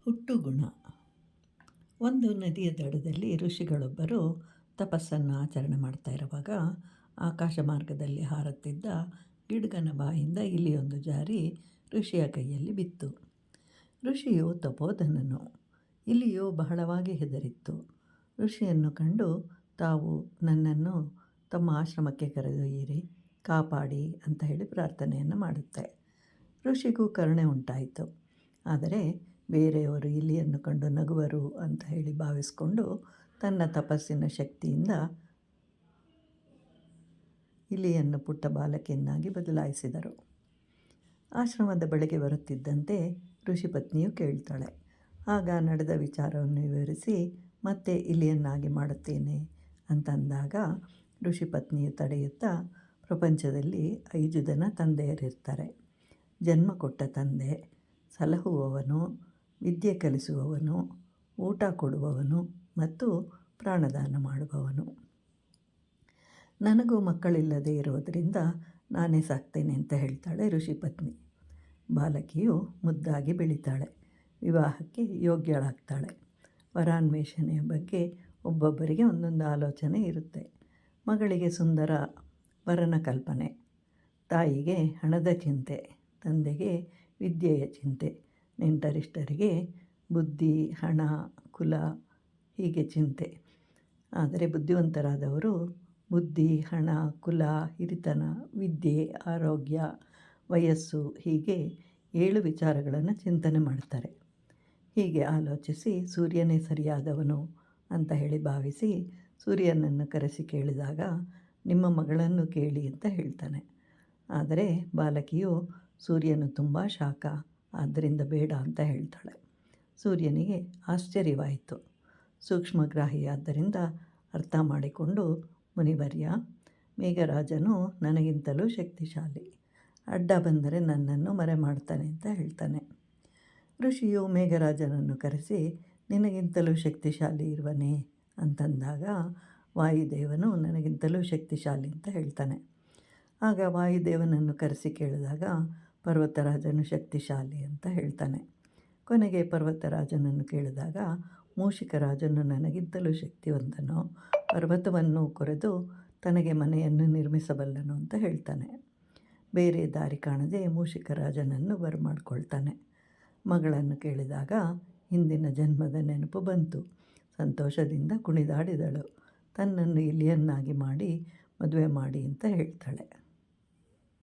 ಹುಟ್ಟುಗುಣ. ಒಂದು ನದಿಯ ದಡದಲ್ಲಿ ಋಷಿಗಳೊಬ್ಬರು ತಪಸ್ಸನ್ನು ಆಚರಣೆ ಮಾಡ್ತಾ ಇರುವಾಗ ಆಕಾಶ ಮಾರ್ಗದಲ್ಲಿ ಹಾರುತ್ತಿದ್ದ ಗಿಡ್ಗನ ಬಾಯಿಂದ ಇಲಿಯೊಂದು ಜಾರಿ ಋಷಿಯ ಕೈಯಲ್ಲಿ ಬಿತ್ತು. ಋಷಿಯು ತಪೋಧನನು. ಇಲಿಯು ಬಹಳವಾಗಿ ಹೆದರಿತ್ತು. ಋಷಿಯನ್ನು ಕಂಡು ತಾವು ನನ್ನನ್ನು ತಮ್ಮ ಆಶ್ರಮಕ್ಕೆ ಕರೆದೊಯ್ಯಿರಿ, ಕಾಪಾಡಿ ಅಂತ ಹೇಳಿ ಪ್ರಾರ್ಥನೆಯನ್ನು ಮಾಡುತ್ತೆ. ಋಷಿಗೂ ಕರುಣೆ ಉಂಟಾಯಿತು. ಆದರೆ ಬೇರೆಯವರು ಇಲಿಯನ್ನು ಕಂಡು ನಗುವರು ಅಂತ ಹೇಳಿ ಭಾವಿಸಿಕೊಂಡು ತನ್ನ ತಪಸ್ಸಿನ ಶಕ್ತಿಯಿಂದ ಇಲಿಯನ್ನು ಪುಟ್ಟ ಬಾಲಕಿಯನ್ನಾಗಿ ಬದಲಾಯಿಸಿದರು. ಆಶ್ರಮದ ಬಳಿಗೆ ಬರುತ್ತಿದ್ದಂತೆ ಋಷಿ ಪತ್ನಿಯು ಕೇಳ್ತಾಳೆ. ಆಗ ನಡೆದ ವಿಚಾರವನ್ನು ವಿವರಿಸಿ ಮತ್ತೆ ಇಲಿಯನ್ನಾಗಿ ಮಾಡುತ್ತೇನೆ ಅಂತಂದಾಗ ಋಷಿ ಪತ್ನಿಯು ತಡೆಯುತ್ತಾ, ಪ್ರಪಂಚದಲ್ಲಿ 5 ಜನ ತಂದೆಯರಿರ್ತಾರೆ. ಜನ್ಮ ಕೊಟ್ಟ ತಂದೆ, ಸಲಹುವವನು, ವಿದ್ಯೆ ಕಲಿಸುವವನು, ಊಟ ಕೊಡುವವನು ಮತ್ತು ಪ್ರಾಣದಾನ ಮಾಡುವವನು. ನನಗೂ ಮಕ್ಕಳಿಲ್ಲದೆ ಇರೋದರಿಂದ ನಾನೇ ಸಾಕ್ತೇನೆ ಅಂತ ಹೇಳ್ತಾಳೆ ಋಷಿ ಪತ್ನಿ. ಬಾಲಕಿಯು ಮುದ್ದಾಗಿ ಬೆಳೀತಾಳೆ, ವಿವಾಹಕ್ಕೆ ಯೋಗ್ಯಳಾಗ್ತಾಳೆ. ವರಾನ್ವೇಷಣೆಯ ಬಗ್ಗೆ ಒಬ್ಬೊಬ್ಬರಿಗೆ ಒಂದೊಂದು ಆಲೋಚನೆ ಇರುತ್ತೆ. ಮಗಳಿಗೆ ಸುಂದರ ವರನ ಕಲ್ಪನೆ, ತಾಯಿಗೆ ಹಣದ ಚಿಂತೆ, ತಂದೆಗೆ ವಿದ್ಯೆಯ ಚಿಂತೆ, ನೆಂಟರಿಷ್ಟರಿಗೆ ಬುದ್ಧಿ, ಹಣ, ಕುಲ ಹೀಗೆ ಚಿಂತೆ. ಆದರೆ ಬುದ್ಧಿವಂತರಾದವರು ಬುದ್ಧಿ, ಹಣ, ಕುಲ, ಹಿರಿತನ, ವಿದ್ಯೆ, ಆರೋಗ್ಯ, ವಯಸ್ಸು ಹೀಗೆ 7 ವಿಚಾರಗಳನ್ನು ಚಿಂತನೆ ಮಾಡ್ತಾರೆ. ಹೀಗೆ ಆಲೋಚಿಸಿ ಸೂರ್ಯನೇ ಸರಿಯಾದವನು ಅಂತ ಹೇಳಿ ಭಾವಿಸಿ ಸೂರ್ಯನನ್ನು ಕರೆಸಿ ಕೇಳಿದಾಗ ನಿಮ್ಮ ಮಗಳನ್ನು ಕೇಳಿ ಅಂತ ಹೇಳ್ತಾನೆ. ಆದರೆ ಬಾಲಕಿಯು ಸೂರ್ಯನು ತುಂಬ ಶಾಖ, ಆದ್ದರಿಂದ ಬೇಡ ಅಂತ ಹೇಳ್ತಾಳೆ. ಸೂರ್ಯನಿಗೆ ಆಶ್ಚರ್ಯವಾಯಿತು. ಸೂಕ್ಷ್ಮಗ್ರಾಹಿಯಾದ್ದರಿಂದ ಅರ್ಥ ಮಾಡಿಕೊಂಡು, ಮುನಿವರ್ಯ, ಮೇಘರಾಜನು ನನಗಿಂತಲೂ ಶಕ್ತಿಶಾಲಿ, ಅಡ್ಡ ಬಂದರೆ ನನ್ನನ್ನು ಮರೆ ಮಾಡ್ತಾನೆ ಅಂತ ಹೇಳ್ತಾನೆ. ಋಷಿಯು ಮೇಘರಾಜನನ್ನು ಕರೆಸಿ ನಿನಗಿಂತಲೂ ಶಕ್ತಿಶಾಲಿ ಇರುವನೇ ಅಂತಂದಾಗ ವಾಯುದೇವನು ನನಗಿಂತಲೂ ಶಕ್ತಿಶಾಲಿ ಅಂತ ಹೇಳ್ತಾನೆ. ಆಗ ವಾಯುದೇವನನ್ನು ಕರೆಸಿ ಕೇಳಿದಾಗ ಪರ್ವತರಾಜನು ಶಕ್ತಿಶಾಲಿ ಅಂತ ಹೇಳ್ತಾನೆ. ಕೊನೆಗೆ ಪರ್ವತರಾಜನನ್ನು ಕೇಳಿದಾಗ ಮೂಷಿಕರಾಜನು ನನಗಿಂತಲೂ ಶಕ್ತಿವಂತನು, ಪರ್ವತವನ್ನು ಕೊರೆದು ತನಗೆ ಮನೆಯನ್ನು ನಿರ್ಮಿಸಬಲ್ಲನು ಅಂತ ಹೇಳ್ತಾನೆ. ಬೇರೆ ದಾರಿ ಕಾಣದೆ ಮೂಷಿಕರಾಜನನ್ನು ಬರಮಾಡ್ಕೊಳ್ತಾನೆ. ಮಗಳನ್ನು ಕೇಳಿದಾಗ ಹಿಂದಿನ ಜನ್ಮದ ನೆನಪು ಬಂತು. ಸಂತೋಷದಿಂದ ಕುಣಿದಾಡಿದಳು. ತನ್ನನ್ನು ಇಲಿಯನ್ನಾಗಿ ಮಾಡಿ ಮದುವೆ ಮಾಡಿ ಅಂತ ಹೇಳ್ತಾಳೆ.